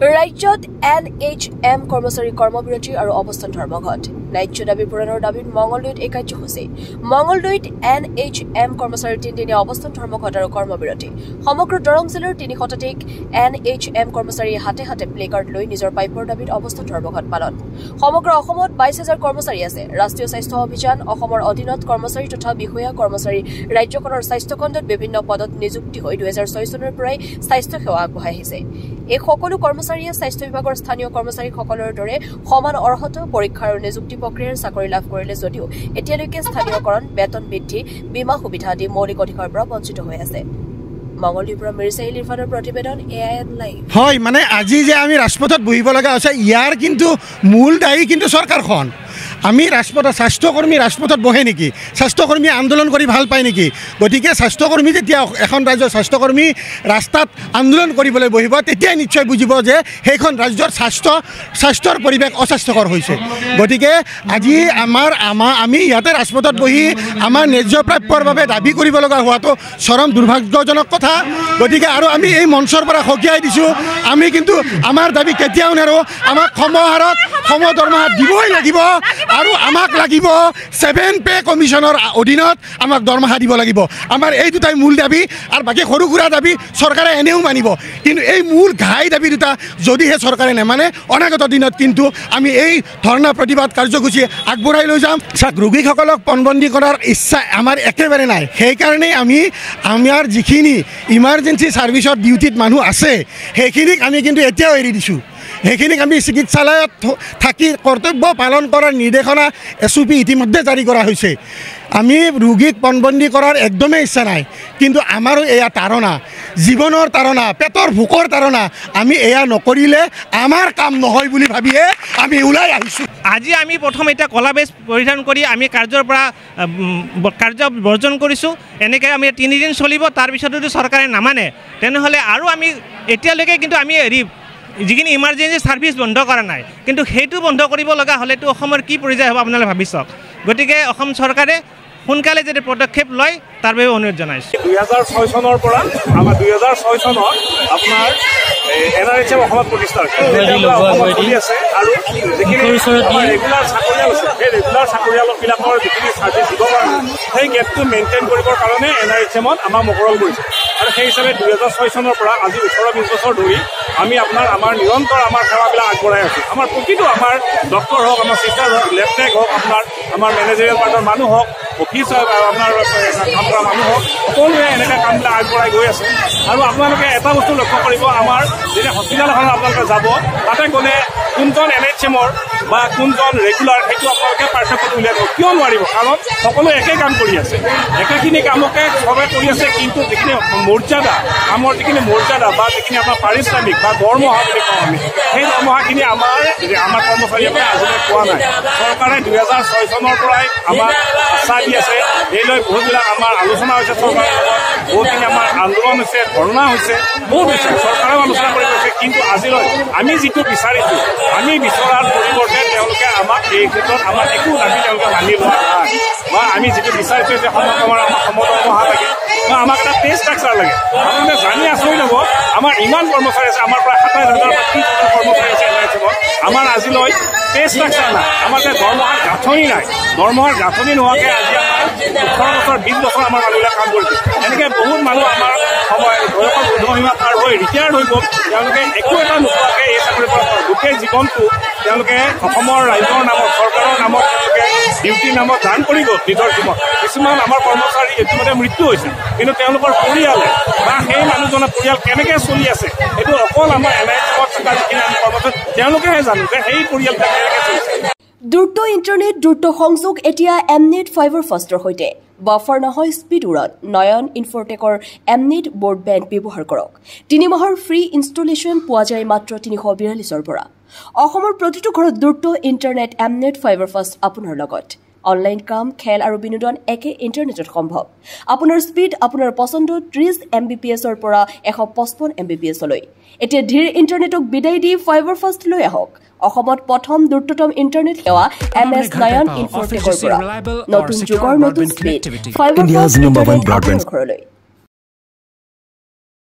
ৰাজ্যত NHM কৰ্মচাৰী কৰ্মবিৰতি আৰু অৱস্থান ধৰ্মঘট ন্যায্য দাবী পূৰণৰ দাবীত মঙলদৈত এই কাৰ্যসূচী মঙলদৈত NHM কৰ্মচাৰীৰ 3-দিনীয়া অৱস্থান ধৰ্মঘট আৰু কৰ্মবিৰতি সমগ্ৰ দৰং জিলাৰ 3 শতাধিক NHM কৰ্মচাৰীয়ে হাতে হাতে প্লে কাৰ্ড লৈ নিজৰ পাইপৰ দাবীত অৱস্থান ধৰ্মঘট পালন সমগ্ৰ অসমত 22,000 কৰ্মচাৰী আছে ৰাষ্ট্ৰীয় স্বাস্থ্য অভিযান অসমৰ অধীনত কৰ্মচাৰী তথা বিষয়া কৰ্মচাৰী ৰাজ্যখনৰ স্বাস্থ্য খণ্ডত বিভিন্ন পদত নিযুক্তি হৈ 2006 চনৰ পৰাই স্বাস্থ্য সেৱা আগবঢ়াই আহিছে এই সকলো কৰ্মচাৰীয়ে স্বাস্থ্য বিভাগৰ স্থানীয় কৰ্মচাৰীসকলৰ দৰে সমান অৰ্হতা পৰীক্ষা আৰু নিযুক্তি প্ৰক্ৰিয়াৰ চাকৰি লাভ কৰিলে যদিও এতিয়ালৈকে স্থানীয়কৰণ বেতন বৃদ্ধি বীমা সুবিধা আদি মৌলিক অধিকাৰৰ পৰা বঞ্চিত হৈ আছে মঙলদৈৰ মিৰ্জাইল ইৰফানৰ প্ৰতিবেদন AIN লাইভ হয় মানে আজি যে আমি ৰাজপথত বহিব লগা আছে ইয়াৰ কিন্তু মূল দায়ী কিন্তু চৰকাৰখন আমি ৰাজপথত স্বাস্থ্যকৰ্মী ৰাজপথত বহে নেকি স্বাস্থ্যকৰ্মী আন্দোলন কৰি ভাল পায় নেকি গতিকে স্বাস্থ্যকৰ্মী যেতিয়া এখন ৰাজ্যৰ স্বাস্থ্যকৰ্মী ৰাস্তাত আন্দোলন কৰিবলৈ বহিব তেতিয়া নিশ্চয় বুজিব যে সেইখন ৰাজ্যৰ স্বাস্থ্যৰ পৰিৱেশ অস্বাস্থ্যকৰ হৈছে গতিকে আজি আমি ইয়াতে ৰাজপথত বহি আমাৰ ন্যায্য প্ৰাপ্যৰ বাবে দাবী কৰিব লগা হোৱাটো চৰম দুৰ্ভাগ্যজনক কথা গতিকে আৰু আমি এই মঞ্চৰ পৰা সকীয়াই দিছোঁ আমি কিন্তু আমাৰ দাবী কেতিয়াও নেৰোঁ আমাক সমহাৰত সমদৰমহা দিবই লাগিব আৰু আমাক লাগিব 7 পে কমিশনৰ অধীনত আমাক দৰমহা দিব লাগিব আমাৰ এই দুটাই মূল দাবী আৰু বাকি সৰু সুৰা দাবী চৰকাৰে এনেও মানিব কিন্তু এই মূল ঘাই দাবী দুটা যদিহে চৰকাৰে নেমানে অনাগত দিনত কিন্তু আমি এই ধৰ্ণা প্ৰতিবাদ কাৰ্যসূচী আগবঢ়াই লৈ যাম ৰোগীসকলক পণবন্দী কৰাৰ ইচ্ছা আমাৰ একেবাৰে নাই সেইকাৰণে আমি আমাৰ যিখিনি ইমাৰ্জেঞ্চি ছাৰ্ভিচত ডিউটিত মানুহ আছে সেইখিনিক আমি কিন্তু এতিয়াও এৰি দিছোঁ সেইখিনিক আমি চিকিৎসালয়ত থাকি কৰ্তব্য পালন কৰাৰ নিৰ্দেশনা SOP ইতিমধ্যে জাৰি কৰা হৈছে আমি ৰোগীক পণবন্দী কৰাৰ একদমেই ইচ্ছা নাই কিন্তু আমাৰো এয়া তাৰণা জীৱনৰ তাৰণা পেটৰ ভোকৰ তাৰণা আমি এয়া নকৰিলে আমাৰ কাম নহয় বুলি ভাবিয়ে আমি ওলাই আহিছোঁ আজি আমি প্ৰথম এটা কলা বেজ পৰিধান কৰি আমি কাৰ্যৰ পৰা কাৰ্য বৰ্জন কৰিছোঁ এনেকৈ আমি 3 দিন চলিব তাৰপিছত যদি চৰকাৰে নামানে তেনেহ'লে আৰু আমি এতিয়ালৈকে কিন্তু আমি যিখিনি ইমাৰ্জেঞ্চি ছাৰ্ভিচ বন্ধ কৰা নাই কিন্তু সেইটো বন্ধ কৰিব লগা হ'লেতো অসমৰ কি পৰ্যায় হ'ব আপোনালোকে ভাবি চাওক গতিকে অসম চৰকাৰে সোনকালে যদি পদক্ষেপ লয় তাৰ বাবে অনুৰোধ জনাইছোঁ 2006 চনৰ পৰা আমাৰ 2006 চনত আপোনাৰ NRHM অসমত প্ৰতিষ্ঠা হৈছে আৰু যিখিনি ৰেগুলাৰ চাকৰিয়াল আছে সেই ৰেগুলাৰ চাকৰিয়ালবিলাকৰ যিখিনি ছাৰ্ভিচ দিব কাৰণে সেই গেপটো মেইনটেইন কৰিবৰ কাৰণে NRHMত আমাৰ মকৰল কৰিছে আৰু সেই হিচাপে 2006 চনৰ পৰা আজি 18-20 বছৰ ধৰি আমি আমাৰ নিৰন্তৰ আমাৰ সেৱাবিলাক আগবঢ়াই আছোঁ আমাৰ প্ৰতিটো আমাৰ ডক্টৰ হওক আমাৰ চিষ্টাৰ হওক লেব টেক হওক আমাৰ মেনেজাৰিয়েল পাৰ্টৰ মানুহ হওক অফিচ আপোনাৰ কাম কৰা মানুহ হওক সকলোৱে এনেকৈ কামবিলাক আগবঢ়াই গৈ আছে আৰু আপোনালোকে এটা বস্তু লক্ষ্য কৰিব আমাৰ যেতিয়া হস্পিটেলখনত আপোনালোকে যাব তাতে গ'লে কোনজন NHMৰ বা কোনজন ৰেগুলাৰ সেইটো আপোনালোকে পাৰ্থক্যটো উলিয়াই দিব কিয় নোৱাৰিব কাৰণ সকলোৱে একে কাম কৰি আছে একেখিনি কামকে সবে কৰি আছে কিন্তু যিখিনি মৰ্যাদা কামৰ যিখিনি মৰ্যাদা বা যিখিনি আপোনাৰ পাৰিশ্ৰমিক বা দৰমহা বুলি কওঁ আমি সেই দৰমহাখিনি আমাৰ কৰ্মচাৰীসকলে আজিলৈ পোৱা নাই চৰকাৰে 2006 চনৰ পৰাই আমাক আশ্বাস দি আছে এই লৈ বহুতবিলাক আমাৰ আলোচনা হৈছে চৰকাৰৰ লগত বহুতখিনি আমাৰ আন্দোলন হৈছে ধৰ্ণা হৈছে বহুত হৈছে চৰকাৰেও আলোচনা কৰি গৈছে কিন্তু আজিলৈ আমি যিটো বিচাৰিছোঁ আমি বিচৰাৰ পৰিৱৰ্তে তেওঁলোকে আমাক এই ক্ষেত্ৰত আমাৰ একো দাবী তেওঁলোকে মানি লোৱা নাই বা আমি যিটো বিচাৰিছোঁ যে আমাক সমদৰমহা লাগে বা আমাক এটা পে ষ্ট্ৰাকচাৰ লাগে আপোনালোকে জানি আচৰিত হ'ব আমাৰ ইমান কৰ্মচাৰী আছে আমাৰ প্ৰায় 27,000 বা 30,000 কৰ্মচাৰী আছে NHMত আমাৰ আজিলৈ পে ষ্ট্ৰাকচাৰ নাই আমাৰ যে দৰমহাৰ গাঁথনি নাই দৰমহাৰ গাঁথনি নোহোৱাকৈ আজি আমাৰ 18 বছৰ 20 বছৰ আমাৰ মানুহবিলাক কাম কৰিছে এনেকৈ বহুত মানুহ আমাৰ বয়সৰ উৰ্ধসীমা পাৰ হৈ ৰিটায়াৰ্ড হৈ গ'ল তেওঁলোকে একো এটা নোপোৱাকৈ এই চাকৰি পৰা গোটেই জীৱনটো তেওঁলোকে অসমৰ ৰাইজৰ নামত চৰকাৰৰ নামত তেওঁলোকে ডিউটিৰ নামত দান কৰি গ'ল নিজৰ জীৱন কিছুমান আমাৰ কৰ্মচাৰী ইতিমধ্যে মৃত্যু হৈছে কিন্তু তেওঁলোকৰ পৰিয়ালে বা সেই মানুহজনৰ পৰিয়াল কেনেকৈ চলি আছে এইটো অকল আমাৰ NHMত থকা যিখিনি আমি কৰ্মচাৰী তেওঁলোকেহে জানো যে সেই পৰিয়ালটো কেনেকৈ চলিছে দ্ৰুত ইণ্টাৰনেট দ্ৰুত সংযোগ এতিয়া এমনেট ফাইবাৰ ফাষ্টৰ সৈতে বাফাৰ নহয় স্পীড উড়াত নয়ন ইনফৰটেকৰ এমনেট ব্ৰডবেণ্ড ব্যৱহাৰ কৰক 3 মাহৰ ফ্ৰী ইনষ্টলেশ্যন পোৱা যায় মাত্ৰ 342 পৰা অসমৰ প্ৰতিটো ঘৰত দ্ৰুত ইণ্টাৰনেট এমনেট ফাইবাৰ ফাষ্ট আপোনাৰ লগত অনলাইন কাম খেল আৰু বিনোদন একে ইণ্টাৰনেটত সম্ভৱ আপোনাৰ স্পীড আপোনাৰ পছন্দ 30 Mbps-ৰ পৰা 155 Mbps-লৈ এতিয়া ধীৰ ইণ্টাৰনেটক বিদায় দি ফাইবাৰ ফাষ্ট লৈ আহক অসমত প্ৰথম দ্ৰুততম ইণ্টাৰনেট সেৱা MS নয়ন ইনফৰটেকৰ পৰা নতুন যুগৰ নতুন স্পীড ফাইবাৰ ফাষ্ট ব্ৰডবেণ্ড ঘৰলৈ